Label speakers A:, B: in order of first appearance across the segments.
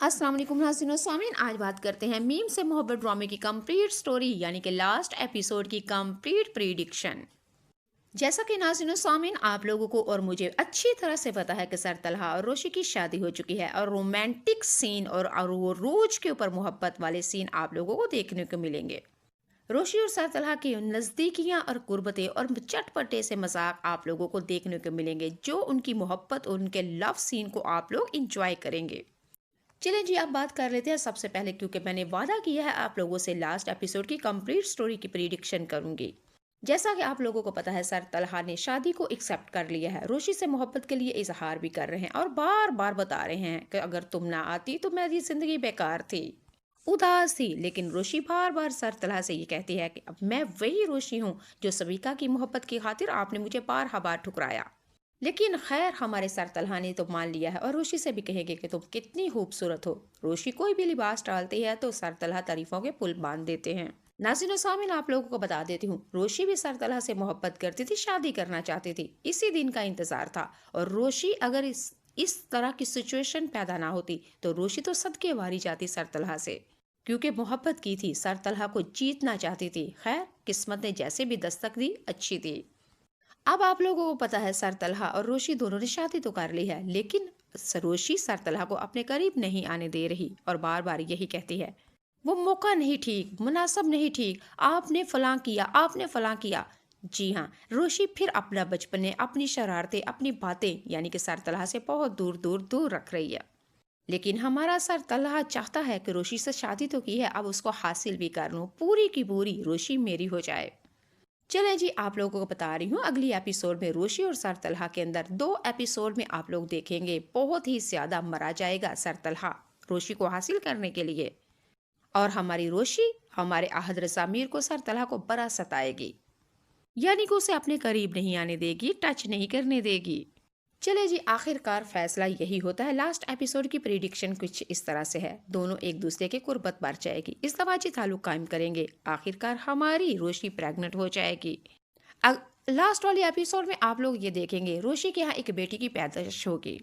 A: अस्सलाम वालेकुम नाज़रीन और सामीन। आज बात करते हैं मीम से मोहब्बत ड्रामे की कंप्लीट स्टोरी यानी कि लास्ट एपिसोड की कंप्लीट प्रीडिक्शन। जैसा कि नाज़रीन और सामीन आप लोगों को और मुझे अच्छी तरह से पता है कि सर तलहा और रोशी की शादी हो चुकी है और रोमांटिक सीन और वो रोज के ऊपर मोहब्बत वाले सीन आप लोगों को देखने को मिलेंगे। रोशी और सर तलहा की नज़दीकियाँ और कुर्बतें और चटपटे से मजाक आप लोगों को देखने को मिलेंगे जो उनकी मोहब्बत और उनके लव सीन को आप लोग इंजॉय करेंगे। चलें जी, अब बात कर लेते हैं सबसे पहले, क्योंकि मैंने वादा किया है आप लोगों से लास्ट एपिसोड की कंप्लीट स्टोरी की प्रीडिक्शन करूंगी। जैसा कि आप लोगों को पता है सर तलहा ने शादी को एक्सेप्ट कर लिया है, रोशी से मोहब्बत के लिए इजहार भी कर रहे हैं और बार बार बता रहे हैं कि अगर तुम ना आती तो मेरी जिंदगी बेकार थी, उदास थी। लेकिन रोशी बार बार सर तलहा से ये कहती है कि अब मैं वही रोशी हूँ जो सबिका की मोहब्बत की खातिर आपने मुझे बार बार ठुकराया। लेकिन खैर हमारे सर तलहा ने तो मान लिया है और रोशी से भी कहेंगे कि तुम कितनी खूबसूरत हो। रोशी कोई भी लिबास डालती है तो सर तलहा तारीफों के पुल बांध देते हैं। नाज़रीन और सामीन आप लोगों को बता देती हूँ, रोशी भी सर तलहा से मोहब्बत करती थी, शादी करना चाहती थी, इसी दिन का इंतजार था। और रोशी अगर इस तरह की सिचुएशन पैदा ना होती तो रोशी तो सदके वारी जाती सर तलहा से, क्योंकि मोहब्बत की थी, सर तलहा को जीतना चाहती थी। खैर किस्मत ने जैसे भी दस्तक दी अच्छी थी। अब आप लोगों को पता है सर तलहा और रोशी दोनों ने शादी तो कर ली है, लेकिन रोशी सर तलहा को अपने करीब नहीं आने दे रही और बार बार यही कहती है वो मौका नहीं ठीक, मुनासब नहीं ठीक, आपने फलां किया, आपने फलां किया। जी हाँ, रोशी फिर अपना बचपने, अपनी शरारतें, अपनी बातें यानी कि सर तलहा से बहुत दूर दूर दूर रख रही है। लेकिन हमारा सर तलहा चाहता है कि रोशी से शादी तो की है, अब उसको हासिल भी कर लूं, पूरी की पूरी रोशी मेरी हो जाए। चलें जी, आप लोगों को बता रही हूँ अगली एपिसोड में रोशी और सर तलहा के अंदर 2 एपिसोड में आप लोग देखेंगे बहुत ही ज्यादा मरा जाएगा सर तलहा रोशी को हासिल करने के लिए, और हमारी रोशी हमारे अहद रज़ा मीर को सर तलहा को बड़ा सताएगी, यानी कि उसे अपने करीब नहीं आने देगी, टच नहीं करने देगी। चले जी, आखिरकार फैसला यही होता है। लास्ट एपिसोड की प्रिडिक्शन कुछ इस तरह से है, दोनों एक दूसरे के कुर्बत बढ़ जाएगी, इज़्दवाजी ताल्लुक कायम करेंगे, आखिरकार हमारी रोशी प्रेग्नेंट हो जाएगी। लास्ट वाले एपिसोड में आप लोग ये देखेंगे रोशी के यहाँ एक बेटी की पैदाइश होगी।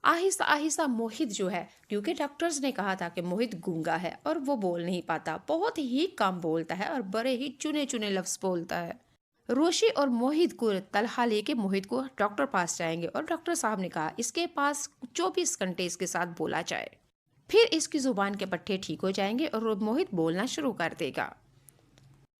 A: आहिस्ता आहिस्ता मोहित जो है, क्योंकि डॉक्टर्स ने कहा था कि मोहित गूंगा है और वो बोल नहीं पाता, बहुत ही कम बोलता है और बड़े ही चुने चुने लफ्ज बोलता है। रोशी और मोहित को तलहा लेके मोहित को डॉक्टर पास जाएंगे और डॉक्टर साहब ने कहा इसके पास 24 घंटे इसके साथ बोला जाए, फिर इसकी जुबान के पट्टे ठीक हो जाएंगे और मोहित बोलना शुरू कर देगा।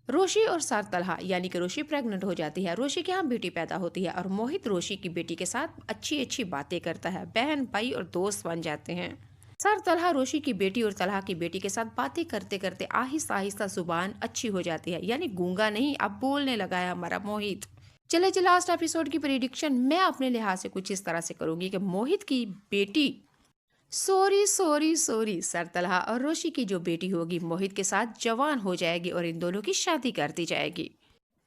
A: रोशी और सर तलहा यानी कि रोशी प्रेग्नेंट हो जाती है, रोशी के यहाँ बेटी पैदा होती है और मोहित रोशी की बेटी के साथ अच्छी अच्छी बातें करता है, बहन भाई और दोस्त बन जाते हैं। सर तलहा रोशी की बेटी और तलहा की बेटी के साथ बातें करते करते आहिस्ता आहिस्ता जुबान अच्छी हो जाती है, यानी गूंगा नहीं, अब बोलने लगा है हमारा मोहित। चले जी, लास्ट एपिसोड की प्रेडिक्शन मैं अपने लिहाज से कुछ इस तरह से करूंगी कि मोहित की बेटी sorry sorry sorry sir Talha और रोशी की जो बेटी होगी मोहित के साथ जवान हो जाएगी और इन दोनों की शादी कर दी जाएगी।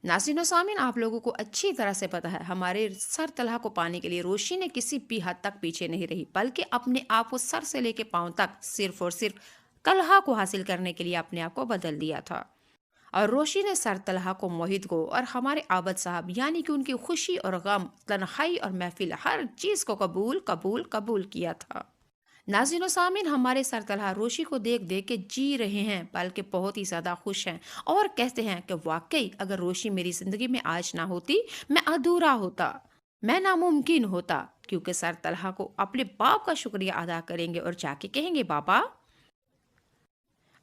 A: नाज़रीन और सामीन आप लोगों को अच्छी तरह से पता है हमारे सर तलहा को पाने के लिए रोशी ने किसी भी हद तक पीछे नहीं रही, बल्कि अपने आप को सर से लेके पांव तक सिर्फ और सिर्फ तलहा को हासिल करने के लिए अपने आप को बदल दिया था। और रोशी ने सर तलहा को, मोहित को और हमारे आबद साहब यानी कि उनकी खुशी और गम, तन्हाई और महफिल, हर चीज को कबूल कबूल कबूल किया था। नाज़रीन सामीन हमारे सर तलहा रोशी को देख देख के जी रहे हैं, बल्कि बहुत ही ज़्यादा खुश हैं और कहते हैं कि वाकई अगर रोशी मेरी ज़िंदगी में आज ना होती मैं अधूरा होता, मैं नामुमकिन होता। क्योंकि सर तलहा को अपने बाप का शुक्रिया अदा करेंगे और जाके कहेंगे बाबा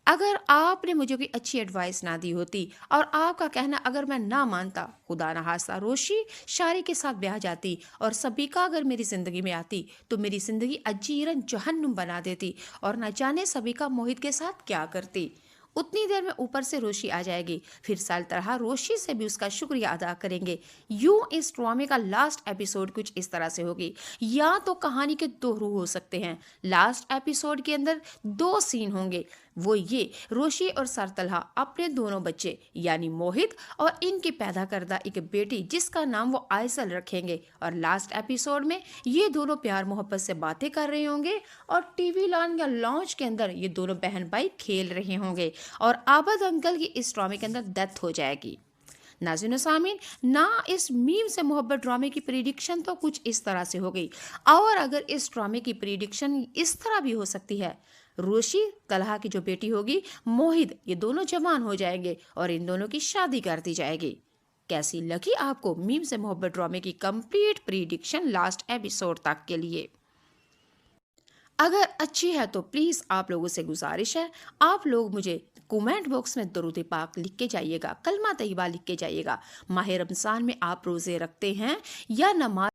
A: अगर आपने मुझे कोई अच्छी एडवाइस ना दी होती और आपका कहना अगर मैं ना मानता, खुदा ना खास्ता रोशी शारी के साथ ब्याह जाती और सबिका अगर मेरी ज़िंदगी में आती तो मेरी ज़िंदगी अजीरन जहन्नुम बना देती और न जाने सबिका मोहित के साथ क्या करती। उतनी देर में ऊपर से रोशी आ जाएगी, फिर साल तरह रोशी से भी उसका शुक्रिया अदा करेंगे। यूं इस ड्रामे का लास्ट एपिसोड कुछ इस तरह से होगी। या तो कहानी के 2 रूह हो सकते हैं, लास्ट एपिसोड के अंदर 2 सीन होंगे, वो ये रोशी और सर तलहा अपने दोनों बच्चे यानी मोहित और इनकी पैदा करदा एक बेटी जिसका नाम वो आयसल रखेंगे, और लास्ट एपिसोड में ये दोनों प्यार मोहब्बत से बातें कर रहे होंगे और टीवी लॉन या लॉन्च के अंदर ये दोनों बहन भाई खेल रहे होंगे और आबद अंकल की इस ड्रामे के अंदर डेथ हो जाएगी। नाज़रीन सामीन, ना इस मीम से मोहब्बत ड्रामे की प्रिडिक्शन तो कुछ इस तरह से हो गई। और अगर इस ड्रामे की प्रिडिक्शन इस तरह भी हो सकती है, रोशी तलहा की जो बेटी होगी मोहित, ये दोनों जवान हो जाएंगे और इन दोनों की शादी कर दी जाएगी। कैसी लगी आपको मीम से मोहब्बत ड्रामे की कंप्लीट प्रिडिक्शन लास्ट एपिसोड तक के लिए? अगर अच्छी है तो प्लीज़ आप लोगों से गुजारिश है, आप लोग मुझे कमेंट बॉक्स में दरूद पाक लिख के जाइएगा, कलमा तैयबा लिख के जाइएगा। माह रमज़ान में आप रोज़े रखते हैं या नमाज